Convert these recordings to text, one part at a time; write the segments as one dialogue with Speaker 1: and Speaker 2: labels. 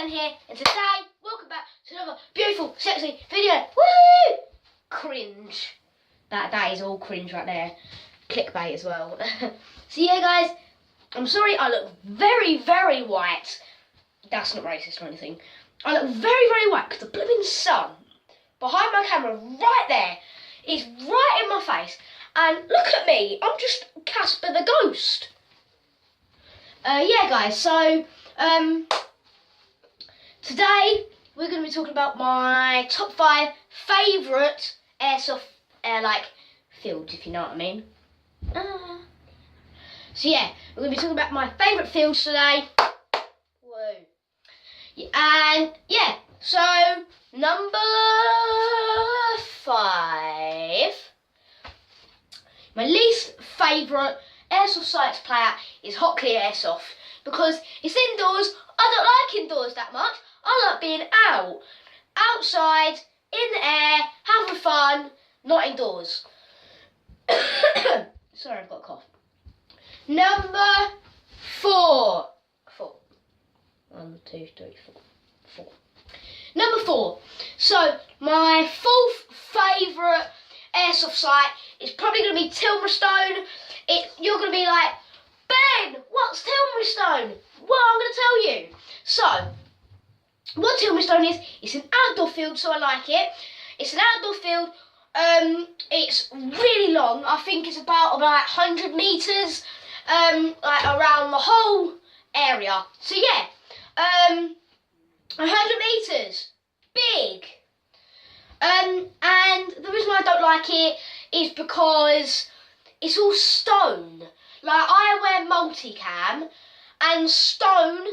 Speaker 1: Dan here, and today, welcome back to another beautiful, sexy video. Woo! Cringe. That is all cringe right there. Clickbait as well. So yeah, guys, I'm sorry I look very, very white. That's not racist or anything. I look very, very white because the blooming sun behind my camera right there is right in my face. And look at me, I'm just Casper the Ghost. Yeah, guys, so today we're going to be talking about my top 5 favourite airsoft fields, if you know what I mean. So yeah, we're going to be talking about my favourite fields today. Whoa. Yeah, and yeah, so number 5. My least favourite airsoft site to play at is Hot Clear Airsoft because it's indoors. I don't like indoors that much. I like being out, outside, in the air, having fun, not indoors. Sorry, I've got a cough. Number 4. 1, 2, 3, 4. Number 4. So my 4th favourite airsoft site is probably going to be Tilmerstone. You're going to be like, Ben, what's Tilmerstone? Well, I'm going to tell you. So, what Tilmerstone is, it's an outdoor field, so I like it. It's an outdoor field. It's really long. I think it's about 100 metres, like around the whole area. So yeah, 100 metres, big. And the reason why I don't like it is because it's all stone. Like, I wear multicam, and stone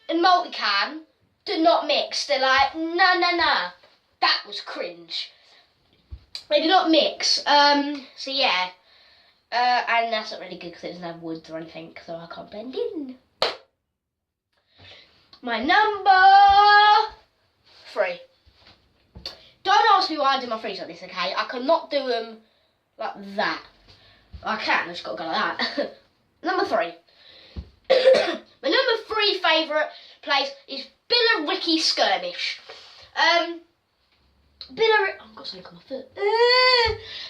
Speaker 1: and multicam do not mix. They're like, nah. That was cringe. They do not mix. So yeah. And that's not really good because it doesn't have woods or anything, so I can't blend in. My number 3. Don't ask me why I do my threes like this, okay? I cannot do them like that. I can, I just got to go like that. Number 3. My number 3 favourite place is Billericay Skirmish. I've got something on my foot.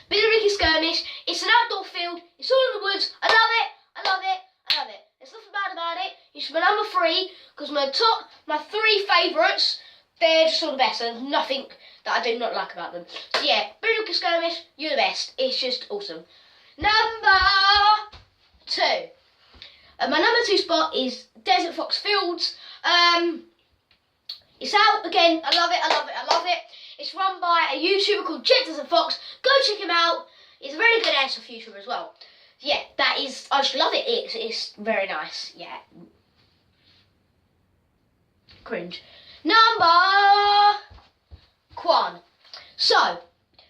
Speaker 1: Billericay Skirmish. It's an outdoor field. It's all in the woods. I love it. There's nothing bad about it. It's my number 3 because my 3 favourites, they're just all the best. There's nothing that I do not like about them. So yeah, Billericay Skirmish, you're the best. It's just awesome. Number 2. My number 2 spot is Desert Fox Fields. It's out again. I love it. It's run by a YouTuber called Jet Desert Fox. Go check him out. He's a very good airsoft YouTuber as well. Yeah, I just love it. It's very nice. Yeah. Cringe. Number 1. So,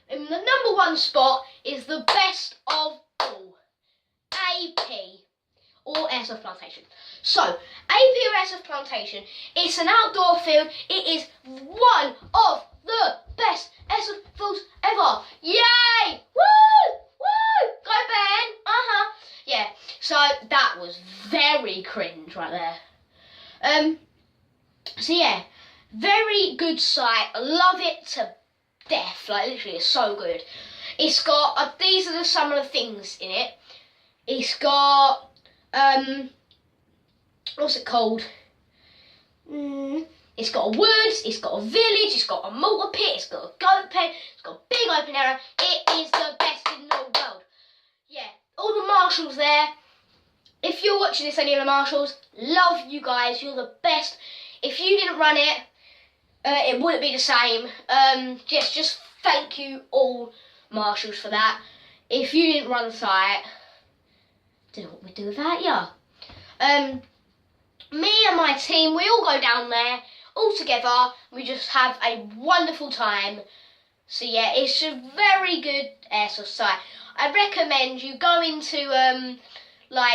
Speaker 1: in the number 1 spot is the best of all, AP, or Airsoft Plantation. So, AP or Airsoft Plantation, it's an outdoor field. It is one of the best airsoft fields ever. Yay! Woo! Woo! Go Ben! Yeah, so that was very cringe right there. So yeah, very good site. I love it to death. Like, literally, it's so good. It's got, these are some of the things in it. It's got, what's it called? It's got a woods, it's got a village, it's got a mortar pit, it's got a goat pen, it's got a big open area. It is the best in the world. Yeah, all the marshals there. If you're watching this, any of the marshals, love you guys. You're the best. If you didn't run it, it wouldn't be the same. Just thank you all marshals for that. If you didn't run the site, don't know what we'd do without you. Me and my team, we all go down there all together. We just have a wonderful time. So yeah, it's a very good airsoft site. I recommend you go into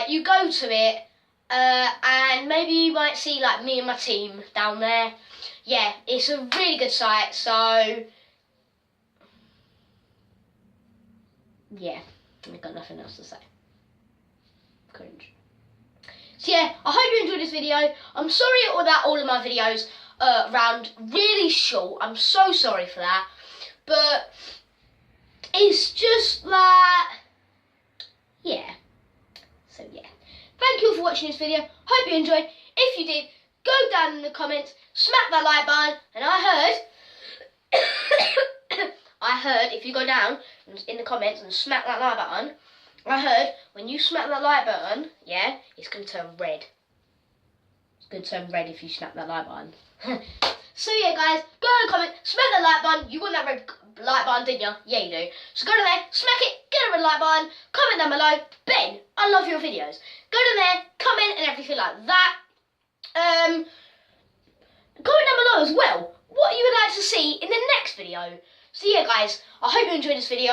Speaker 1: you go to it, and maybe you might see like me and my team down there. Yeah, it's a really good site. So yeah, I've got nothing else to say. Cringe. So yeah, I hope you enjoyed this video. I'm sorry that all of my videos round really short. I'm so sorry for that, but it's just like, yeah. So yeah, thank you all for watching this video. Hope you enjoyed. If you did, go down in the comments, smack that like button, and I heard if you go down in the comments and smack that like button, I heard when you smack that like button, yeah, it's going to turn red. It's going to turn red if you smack that like button. So yeah, guys, go and comment, smack that like button. You want that red like button, didn't you? Yeah, you do. So go to there, smack it, get a red like button, comment down below. Ben, I love your videos. Go to there, comment and everything like that. Comment down below as well what you would like to see in the next video. So yeah, guys, I hope you enjoyed this video.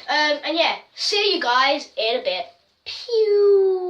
Speaker 1: And yeah, see you guys in a bit. Pew.